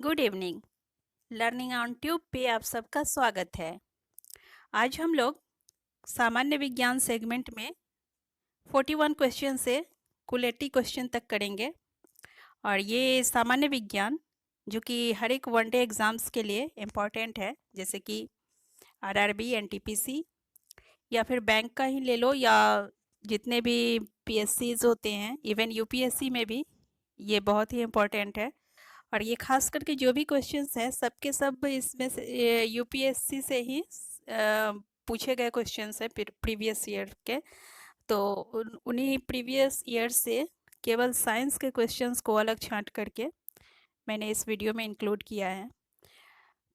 Good evening. Learning on tube पे आप सबका स्वागत है। आज हम लोग सामान्य विज्ञान सेगमेंट में 41 क्वेश्चन से कुल 80 क्वेश्चन तक करेंगे। और ये सामान्य विज्ञान जो कि हर एक वनडे एग्ज़ाम्स के लिए इम्पॉर्टेंट है, जैसे कि आरआरबी, एनटीपीसी या फिर बैंक का ही ले लो, या जितने भी पीएससीज होते हैं, इवन यूपीएससी में भी ये बहुत ही इम्पोर्टेंट है। और ये खास करके जो भी क्वेश्चंस हैं सबके सब इसमें से यूपीएससी से ही पूछे गए क्वेश्चंस हैं प्रीवियस ईयर के। तो उन्हीं प्रीवियस ईयर से केवल साइंस के क्वेश्चंस को अलग छांट करके मैंने इस वीडियो में इंक्लूड किया है।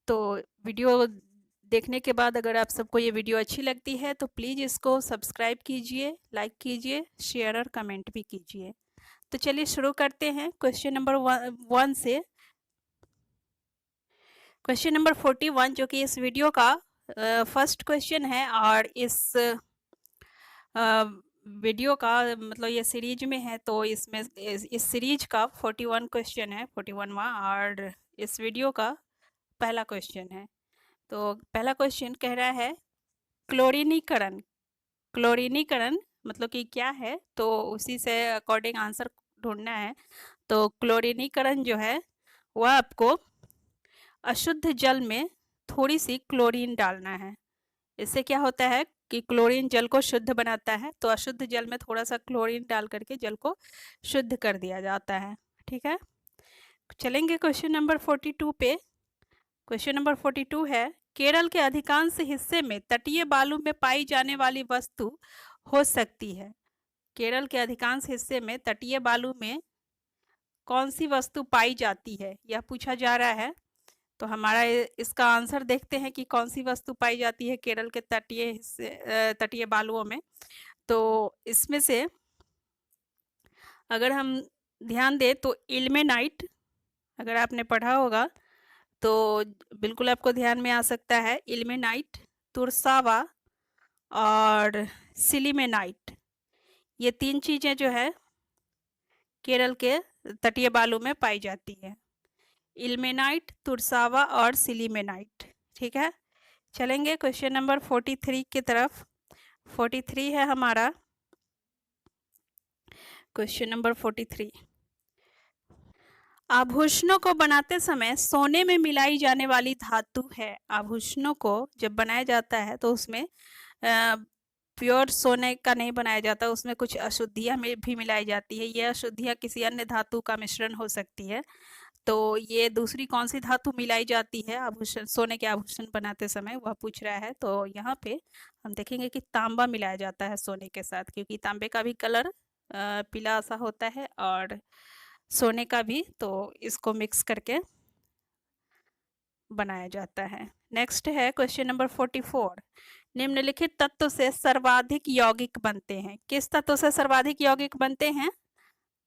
तो वीडियो देखने के बाद अगर आप सबको ये वीडियो अच्छी लगती है तो प्लीज़ इसको सब्सक्राइब कीजिए, लाइक कीजिए, शेयर और कमेंट भी कीजिए। तो चलिए शुरू करते हैं क्वेश्चन नंबर 1 से। क्वेश्चन नंबर 41 जो कि इस वीडियो का फर्स्ट क्वेश्चन है, और इस वीडियो का मतलब ये सीरीज में है, तो इसमें इस सीरीज का 41 क्वेश्चन है, 41वां, और इस वीडियो का पहला क्वेश्चन है। तो पहला क्वेश्चन कह रहा है क्लोरीनीकरण। क्लोरीनीकरण मतलब कि क्या है, तो उसी से अकॉर्डिंग आंसर ढूंढना है। तो क्लोरीनीकरण जो है वह आपको अशुद्ध जल में थोड़ी सी क्लोरीन डालना है। इससे क्या होता है कि क्लोरीन जल को शुद्ध बनाता है, तो अशुद्ध जल में थोड़ा सा क्लोरीन डाल करके जल को शुद्ध कर दिया जाता है। ठीक है, चलेंगे क्वेश्चन नंबर 42 पे। क्वेश्चन नंबर 42 है केरल के अधिकांश हिस्से में तटीय बालू में पाई जाने वाली वस्तु हो सकती है। केरल के अधिकांश हिस्से में तटीय बालू में कौन सी वस्तु पाई जाती है, यह पूछा जा रहा है। तो हमारा इसका आंसर देखते हैं कि कौन सी वस्तु पाई जाती है केरल के तटीय हिस्से, तटीय बालुओं में। तो इसमें से अगर हम ध्यान दें तो इल्मेनाइट, अगर आपने पढ़ा होगा तो बिल्कुल आपको ध्यान में आ सकता है। इल्मेनाइट, तुरसावा और सिलिमेनाइट, ये तीन चीज़ें जो है केरल के तटीय बालू में पाई जाती है। इल्मेनाइट, तुरसावा और सिलिमेनाइट। ठीक है, चलेंगे क्वेश्चन नंबर 43 की तरफ। 43 है हमारा क्वेश्चन नंबर 43। आभूषणों को बनाते समय सोने में मिलाई जाने वाली धातु है। आभूषणों को जब बनाया जाता है तो उसमें प्योर सोने का नहीं बनाया जाता, उसमें कुछ अशुद्धियाँ भी मिलाई जाती है। ये अशुद्धियाँ किसी अन्य धातु का मिश्रण हो सकती है। तो ये दूसरी कौन सी धातु मिलाई जाती है आभूषण, सोने के आभूषण बनाते समय, वह पूछ रहा है। तो यहाँ पे हम देखेंगे कि तांबा मिलाया जाता है सोने के साथ, क्योंकि तांबे का भी कलर पीला सा होता है और सोने का भी, तो इसको मिक्स करके बनाया जाता है। नेक्स्ट है क्वेश्चन नंबर 44। निम्नलिखित तत्व से सर्वाधिक यौगिक बनते हैं। किस तत्व से सर्वाधिक यौगिक बनते हैं?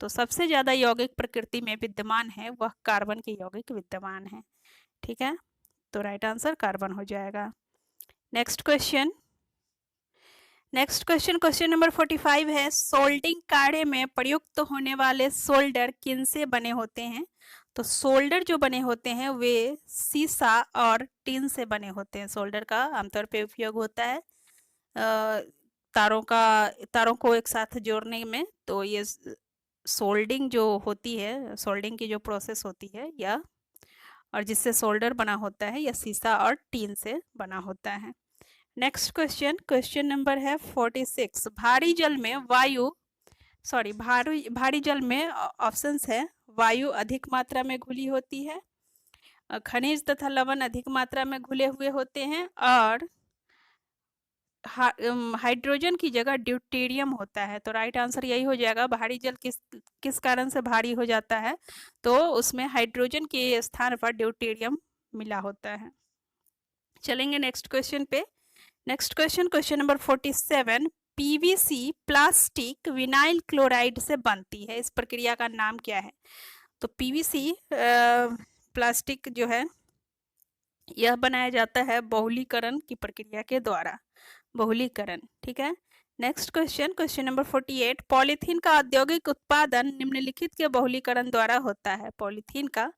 तो सबसे ज्यादा यौगिक प्रकृति में विद्यमान है वह कार्बन के यौगिक विद्यमान है। ठीक है, तो राइट आंसर कार्बन हो जाएगा। नेक्स्ट क्वेश्चन क्वेश्चन नंबर 45 है सोल्डिंग कार्य में प्रयुक्त होने वाले सोल्डर किन से बने होते हैं? तो सोल्डर जो बने होते हैं वे सीसा और टिन से बने होते हैं। सोल्डर का आमतौर पे उपयोग होता है तारों को एक साथ जोड़ने में। तो ये सोल्डिंग जो होती है, सोल्डिंग की जो प्रोसेस होती है, या और जिससे सोल्डर बना होता है, या सीसा और टीन से बना होता है। नेक्स्ट क्वेश्चन नंबर है 46। भारी जल में भारी जल में ऑप्शंस है वायु अधिक मात्रा में घुली होती है, खनिज तथा लवण अधिक मात्रा में घुले हुए होते हैं, और हाइड्रोजन की जगह ड्यूटेरियम होता है। तो राइट आंसर यही हो जाएगा। भारी जल किस कारण से भारी हो जाता है? तो उसमें हाइड्रोजन के स्थान पर ड्यूटेरियम मिला होता है। चलेंगे नेक्स्ट क्वेश्चन पे। Next question number 47। PVC plastic vinyl chloride से बनती है, इस प्रक्रिया का नाम क्या है? तो पीवीसी प्लास्टिक जो है यह बनाया जाता है बहुलीकरण की प्रक्रिया के द्वारा। बहुलीकरण, ठीक है। Next question number 48। पॉलीथीन का औद्योगिक उत्पादन निम्नलिखित के बहुलीकरण द्वारा होता है। पॉलीथीन का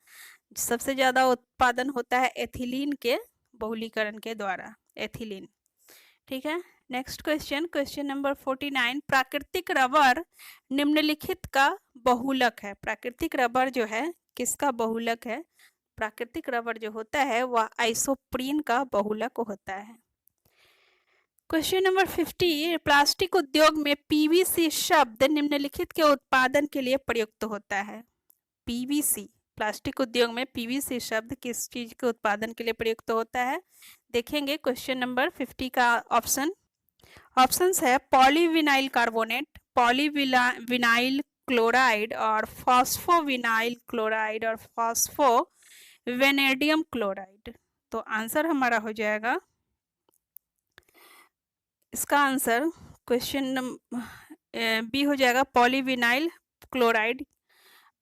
सबसे ज़्यादा उत्पादन होता है एथिलीन के बहुलीकरण के द्वारा, एथिलीन। ठीक है, नेक्स्ट क्वेश्चन, क्वेश्चन नंबर 49, प्राकृतिक रबर निम्नलिखित का बहुलक है। प्राकृतिक रबर जो है किसका बहुलक है? प्राकृतिक रबर जो होता है वह आइसोप्रीन का बहुलक होता है। क्वेश्चन नंबर 50, प्लास्टिक उद्योग में पीवीसी शब्द निम्नलिखित के उत्पादन के लिए प्रयुक्त होता है। पीवीसी, प्लास्टिक उद्योग में पीवीसी शब्द किस चीज के उत्पादन के लिए प्रयुक्त होता है? देखेंगे क्वेश्चन नंबर 50 का ऑप्शंस है पॉलीविनाइल कार्बोनेट, पॉलीविनाइल क्लोराइड और फॉस्फोविनाइल क्लोराइड और फॉस्फोवेनेडियम क्लोराइड। तो आंसर हमारा हो जाएगा, इसका आंसर क्वेश्चन बी हो जाएगा, पॉलीविनाइल क्लोराइड।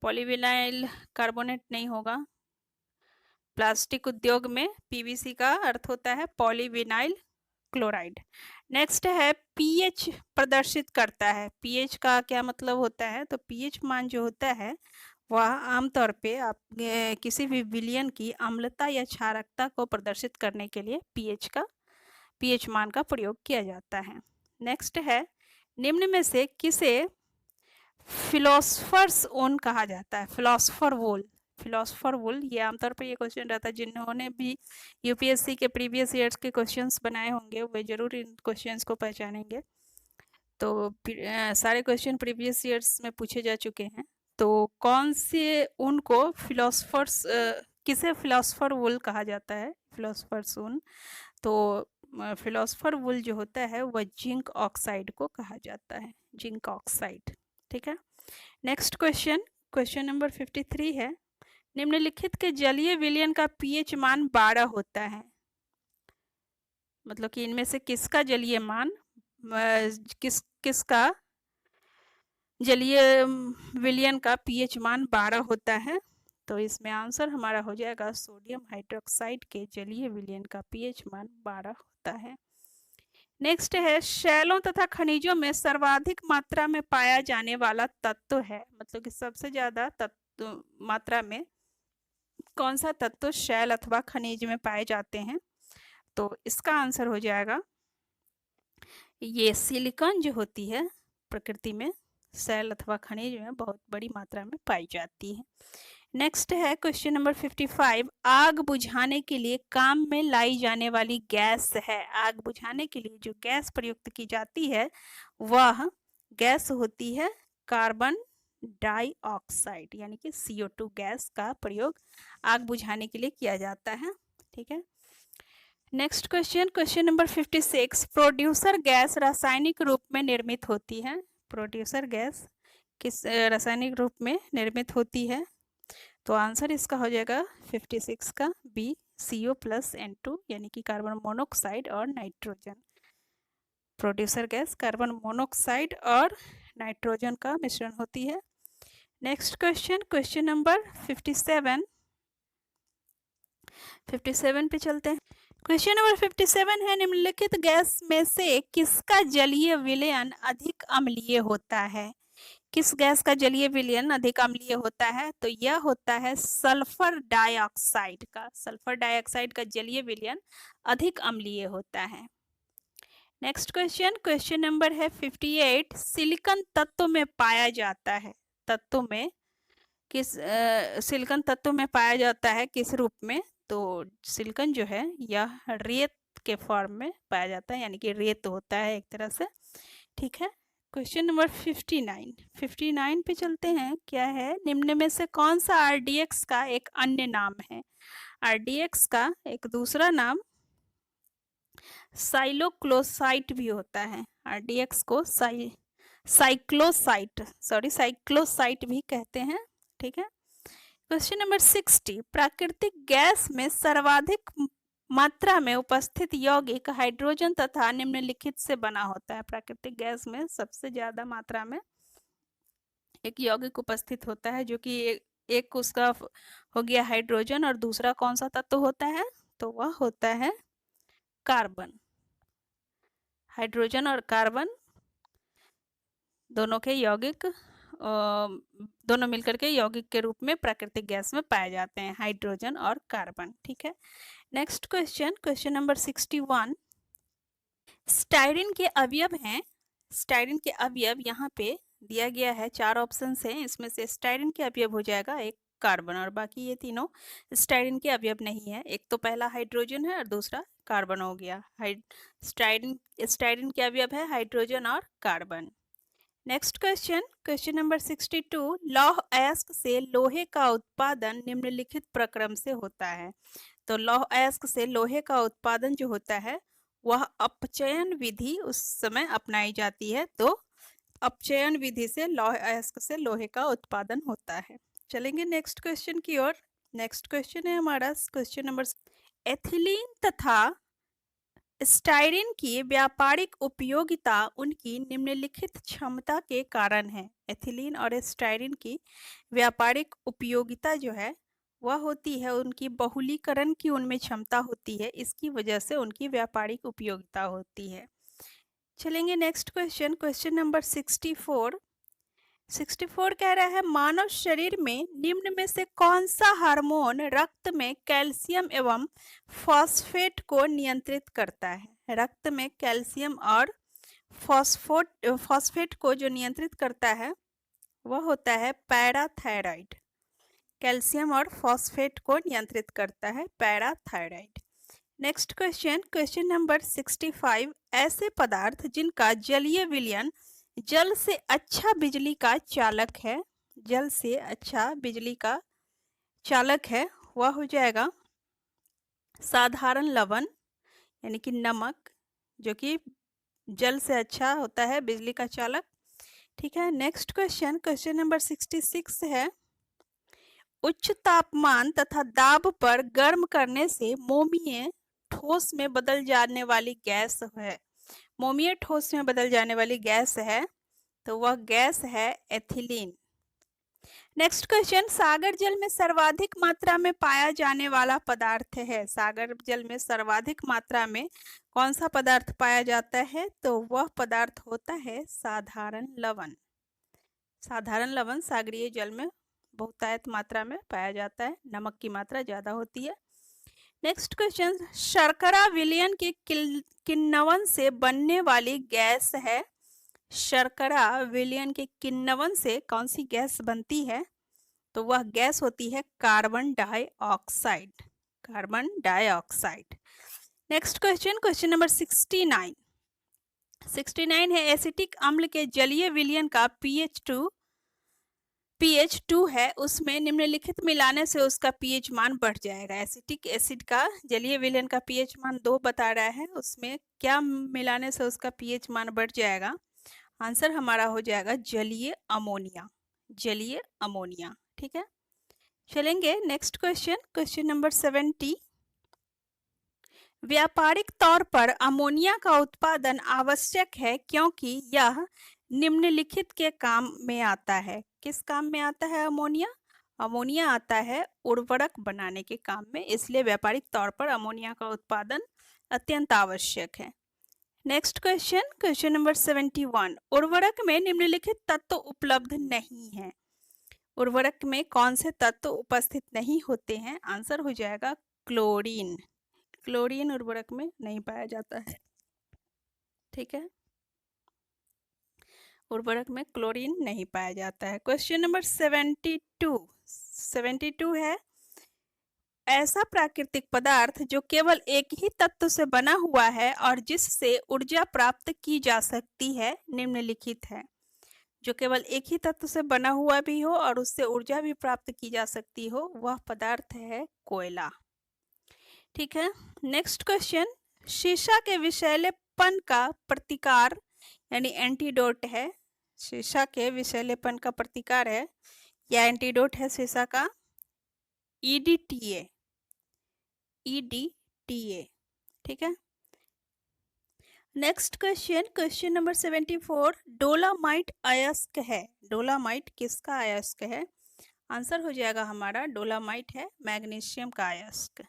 पॉलीविनाइल कार्बोनेट नहीं होगा। प्लास्टिक उद्योग में पीवीसी का अर्थ होता है पॉलीविनाइल क्लोराइड। नेक्स्ट है पीएच प्रदर्शित करता है। पीएच का क्या मतलब होता है? तो पीएच मान जो होता है वह आमतौर पे आप किसी भी विलयन की अम्लता या क्षारकता को प्रदर्शित करने के लिए पीएच मान का प्रयोग किया जाता है। नेक्स्ट है, निम्न में से किसे फिलोसफर्स ओन कहा जाता है? फिलोसफर वुल, ये आमतौर पर ये क्वेश्चन रहता है। जिन्होंने भी यूपीएससी के प्रीवियस ईयर्स के क्वेश्चंस बनाए होंगे वे जरूर इन क्वेश्चंस को पहचानेंगे। तो सारे क्वेश्चन प्रीवियस ईयर्स में पूछे जा चुके हैं। तो कौन से उनको किसे फिलोसफर वुल कहा जाता है? फिलोसफर्स ऊन। तो फिलोसफर वुल जो होता है वह जिंक ऑक्साइड को कहा जाता है, जिंक ऑक्साइड। ठीक है, नेक्स्ट क्वेश्चन, क्वेश्चन नंबर 53 है, निम्नलिखित के जलीय विलयन का पीएच मान 12 होता है। मतलब कि इनमें से किसका जलीय मान किसका जलीय विलयन का पीएच मान 12 होता है? तो इसमें आंसर हमारा हो जाएगा, सोडियम हाइड्रोक्साइड के जलीय विलयन का पीएच मान 12 होता है। नेक्स्ट है, शैलों तथा खनिजों में सर्वाधिक मात्रा में पाया जाने वाला तत्व है। मतलब कि सबसे ज्यादा तत्व मात्रा में कौन सा तत्व शैल अथवा खनिज में पाए जाते हैं? तो इसका आंसर हो जाएगा, ये सिलिकॉन जो होती है प्रकृति में शैल अथवा खनिज में बहुत बड़ी मात्रा में पाई जाती है। नेक्स्ट है क्वेश्चन नंबर 55, आग बुझाने के लिए काम में लाई जाने वाली गैस है। आग बुझाने के लिए जो गैस प्रयुक्त की जाती है वह गैस होती है कार्बन डाइऑक्साइड, यानी कि CO2 गैस का प्रयोग आग बुझाने के लिए किया जाता है। ठीक है, next question, question number 56, producer gas रासायनिक रूप में निर्मित होती है। प्रोड्यूसर गैस किस रासायनिक रूप में निर्मित होती है? तो आंसर इसका हो जाएगा 56 का बी, CO+N2, यानी कि कार्बन मोनोऑक्साइड और nitrogen. Producer gas carbon monoxide और नाइट्रोजन का मिश्रण होती है। नेक्स्ट क्वेश्चन, क्वेश्चन नंबर 57 पे चलते हैं। क्वेश्चन नंबर 57 है, निम्नलिखित गैस में से किसका जलीय विलयन अधिक अम्लीय होता है? किस गैस का जलीय विलयन अधिक अम्लीय होता है? तो यह होता है सल्फर डाइऑक्साइड का। सल्फर डाइऑक्साइड का जलीय विलयन अधिक अम्लीय होता है। नेक्स्ट क्वेश्चन, क्वेश्चन नंबर है 58, सिलिकॉन तत्व में पाया जाता है। तत्व में सिलिकॉन तत्व में पाया जाता है किस रूप में? तो सिलिकॉन जो है यह रेत के फॉर्म में पाया जाता है, यानी कि रेत होता है एक तरह से। ठीक है, क्वेश्चन नंबर 59 पे चलते हैं। क्या है, निम्न में से कौन सा RDX का एक अन्य नाम है? RDX का एक दूसरा नाम साइक्लोसाइट भी होता है। RDX को साइक्लोसाइट भी कहते हैं। ठीक है, क्वेश्चन नंबर 60, प्राकृतिक गैस में सर्वाधिक मात्रा में उपस्थित यौगिक हाइड्रोजन तथा निम्नलिखित से बना होता है। प्राकृतिक गैस में सबसे ज्यादा मात्रा में एक यौगिक उपस्थित होता है, जो कि एक उसका हो गया हाइड्रोजन, और दूसरा कौन सा तत्व होता है? तो वह होता है कार्बन। हाइड्रोजन और कार्बन दोनों के यौगिक दोनों मिलकर के यौगिक के रूप में प्राकृतिक गैस में पाए जाते हैं, हाइड्रोजन और कार्बन। ठीक है, next question, question number 61। Styrene के अवयव हैं, स्टाइरिन के अवयव यहाँ पे दिया गया है, 4 ऑप्शंस हैं, इसमें से स्टाइरिन के अवयव हो जाएगा एक कार्बन, और बाकी ये तीनों स्टाइरिन के अवयव नहीं है। एक तो पहला हाइड्रोजन है और दूसरा कार्बन हो गया। स्टाइरिन के अवयव है हाइड्रोजन और carbon. Next question, question number 62। लौह अयस्क से लोहे का उत्पादन निम्नलिखित प्रक्रम से होता है। तो लौह अयस्क से लोहे का उत्पादन जो होता है वह अपचयन विधि उस समय अपनाई जाती है। तो अपचयन विधि से लौह अयस्क से लोहे का उत्पादन होता है। चलेंगे नेक्स्ट क्वेश्चन की ओर। नेक्स्ट क्वेश्चन है हमारा क्वेश्चन नंबर, एथिलीन तथा स्टाइरिन की व्यापारिक उपयोगिता उनकी निम्नलिखित क्षमता के कारण है। एथिलीन और स्टाइरिन की व्यापारिक उपयोगिता जो है वह होती है उनकी बहुलीकरण की उनमें क्षमता होती है, इसकी वजह से उनकी व्यापारिक उपयोगिता होती है। चलेंगे नेक्स्ट क्वेश्चन, क्वेश्चन नंबर 64। 64 कह रहा है, मानव शरीर में निम्न में से कौन सा हार्मोन रक्त में कैल्शियम एवं फॉस्फेट को नियंत्रित करता है। रक्त में कैल्शियम और फॉस्फेट को जो नियंत्रित करता है वह होता है पैराथायराइड। कैल्शियम और फॉस्फेट को नियंत्रित करता है parathyroid. Next question, question number 65। ऐसे पदार्थ जिनका जलीय विलयन जल से अच्छा बिजली का चालक है, जल से अच्छा बिजली का चालक है, वह हो जाएगा साधारण लवण यानी कि नमक, जो कि जल से अच्छा होता है बिजली का चालक। ठीक है, नेक्स्ट क्वेश्चन, क्वेश्चन नंबर 66 है, उच्च तापमान तथा दाब पर गर्म करने से मोमीय ठोस में बदल जाने वाली गैस है। मोमीय ठोस में बदल जाने वाली गैस है, तो वह गैस है एथिलीन। नेक्स्ट क्वेश्चन, सागर जल में सर्वाधिक मात्रा में पाया जाने वाला पदार्थ है। सागर जल में सर्वाधिक मात्रा में कौन सा पदार्थ पाया जाता है, तो वह पदार्थ होता है साधारण लवण। साधारण लवण सागरीय जल में बहुतायत मात्रा में पाया जाता है, नमक की मात्रा ज्यादा होती है। नेक्स्ट क्वेश्चन, शर्करा विलयन के किण्वन से बनने वाली गैस है। शर्करा विलयन के किण्वन से कौन सी गैस बनती है, तो वह गैस होती है carbon dioxide. Carbon dioxide. Next question, question number 69। 69 है, एसिटिक अम्ल के जलीय विलयन का pH 2 है, उसमें निम्नलिखित मिलाने से उसका pH मान बढ़ जाएगा। एसिटिक एसिड का जलीय विलयन का pH मान 2 बता रहा है, उसमें क्या मिलाने से उसका pH मान बढ़ जाएगा। आंसर हमारा हो जाएगा जलीय अमोनिया। जलीय अमोनिया। ठीक है, चलेंगे नेक्स्ट क्वेश्चन, क्वेश्चन नंबर 70। व्यापारिक तौर पर अमोनिया का उत्पादन आवश्यक है क्योंकि यह निम्नलिखित के काम में आता है। किस काम में आता है अमोनिया? अमोनिया आता है उर्वरक बनाने के काम में, इसलिए व्यापारिक तौर पर अमोनिया का उत्पादन अत्यंत आवश्यक है। Next question, question number 71। उर्वरक में निम्नलिखित तत्व उपलब्ध नहीं है। उर्वरक में कौन से तत्व उपस्थित नहीं होते हैं? आंसर हो जाएगा क्लोरीन। क्लोरीन उर्वरक में नहीं पाया जाता है। ठीक है, उर्वरक में क्लोरीन नहीं पाया जाता है। क्वेश्चन नंबर 72 है, ऐसा प्राकृतिक पदार्थ जो केवल एक ही तत्व से बना हुआ है और जिससे ऊर्जा प्राप्त की जा सकती है, निम्नलिखित है। जो केवल एक ही तत्व से बना हुआ भी हो और उससे ऊर्जा भी प्राप्त की जा सकती हो, वह पदार्थ है कोयला। ठीक है, नेक्स्ट क्वेश्चन, शीशा के विषैलेपन का प्रतिकार यानी एंटीडोट है। शीशा के विषैलेपन का प्रतिकार है या एंटीडोट है शीशा का EDTA। EDTA। ठीक है, next question, question number 74। Dolomite अयस्क है। डोलामाइट किसका अयस्क है? आंसर हो जाएगा हमारा डोलामाइट है मैग्नीशियम का अयस्क।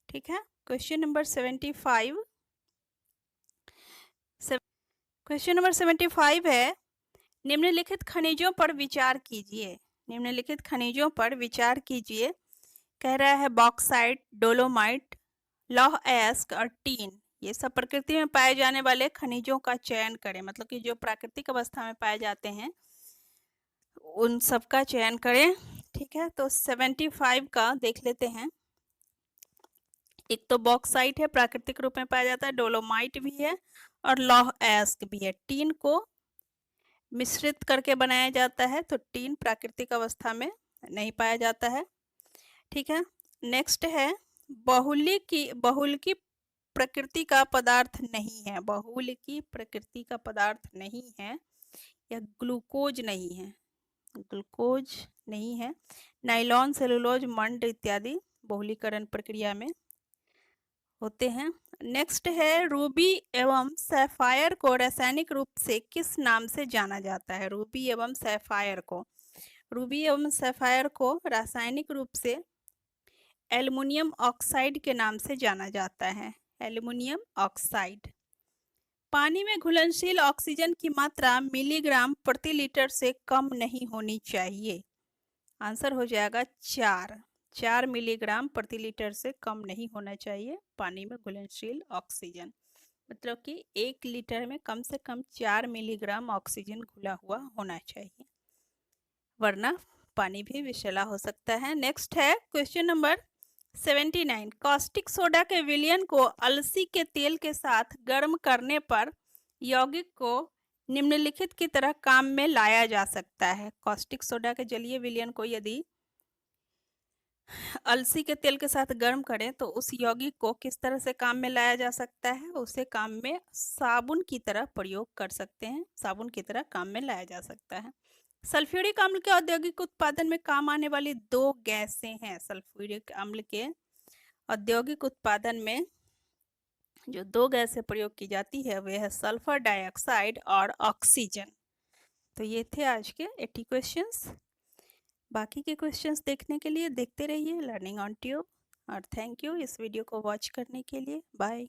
ठीक है, क्वेश्चन नंबर 75। क्वेश्चन नंबर 75 है, निम्नलिखित खनिजों पर विचार कीजिए। निम्नलिखित खनिजों पर विचार कीजिए। कह रहा है बॉक्साइट, डोलोमाइट, लौह अयस्क और टीन, ये सब प्रकृति में पाए जाने वाले खनिजों का चयन करें। मतलब कि जो प्राकृतिक अवस्था में पाए जाते हैं उन सब का चयन करें। ठीक है, तो 75 का देख लेते हैं। एक तो बॉक्साइट है, प्राकृतिक रूप में पाया जाता है, डोलोमाइट भी है और लौह अयस्क भी है। टीन को मिश्रित करके बनाया जाता है, तो टीन प्राकृतिक अवस्था में नहीं पाया जाता है। ठीक है, नेक्स्ट है बहुल की प्रकृति का पदार्थ नहीं है। बहुल की प्रकृति का पदार्थ नहीं है या ग्लूकोज नहीं है, ग्लूकोज नहीं है। नाइलॉन, सेलुलोज, मंड इत्यादि बहुलीकरण प्रक्रिया में होते हैं। नेक्स्ट है रूबी एवं सैफायर को रासायनिक रूप से किस नाम से जाना जाता है। रूबी एवं सैफायर को रासायनिक रूप से एल्युमिनियम ऑक्साइड के नाम से जाना जाता है। Aluminium oxide. पानी में घुलनशील ऑक्सीजन की मात्रा मिलीग्राम प्रति लीटर से कम नहीं होनी चाहिए। आंसर हो जाएगा 4 मिलीग्राम प्रति लीटर से कम नहीं होना चाहिए पानी में घुलनशील ऑक्सीजन। मतलब कि 1 लीटर में कम से कम 4 मिलीग्राम ऑक्सीजन घुला हुआ होना चाहिए, वरना पानी भी विषैला हो सकता है। नेक्स्ट है क्वेश्चन नंबर 79। कॉस्टिक सोडा के विलयन को अलसी के तेल के साथ गर्म करने पर यौगिक को निम्नलिखित की तरह काम में लाया जा सकता है। कॉस्टिक सोडा के जलीय विलयन को यदि अलसी के तेल के साथ गर्म करें तो उस यौगिक को किस तरह से काम में लाया जा सकता है। उसे काम में साबुन की तरह प्रयोग कर सकते हैं, साबुन की तरह काम में लाया जा सकता है। सल्फ्यूरिक अम्ल के औद्योगिक उत्पादन में काम आने वाली 2 गैसें हैं। सल्फ्यूरिक अम्ल के औद्योगिक उत्पादन में जो 2 गैसें प्रयोग की जाती है वे है सल्फर डाइऑक्साइड और ऑक्सीजन। तो ये थे आज के 80 क्वेश्चंस। बाकी के क्वेश्चंस देखने के लिए देखते रहिए लर्निंग ऑन ट्यूब और थैंक यू इस वीडियो को वॉच करने के लिए। बाय।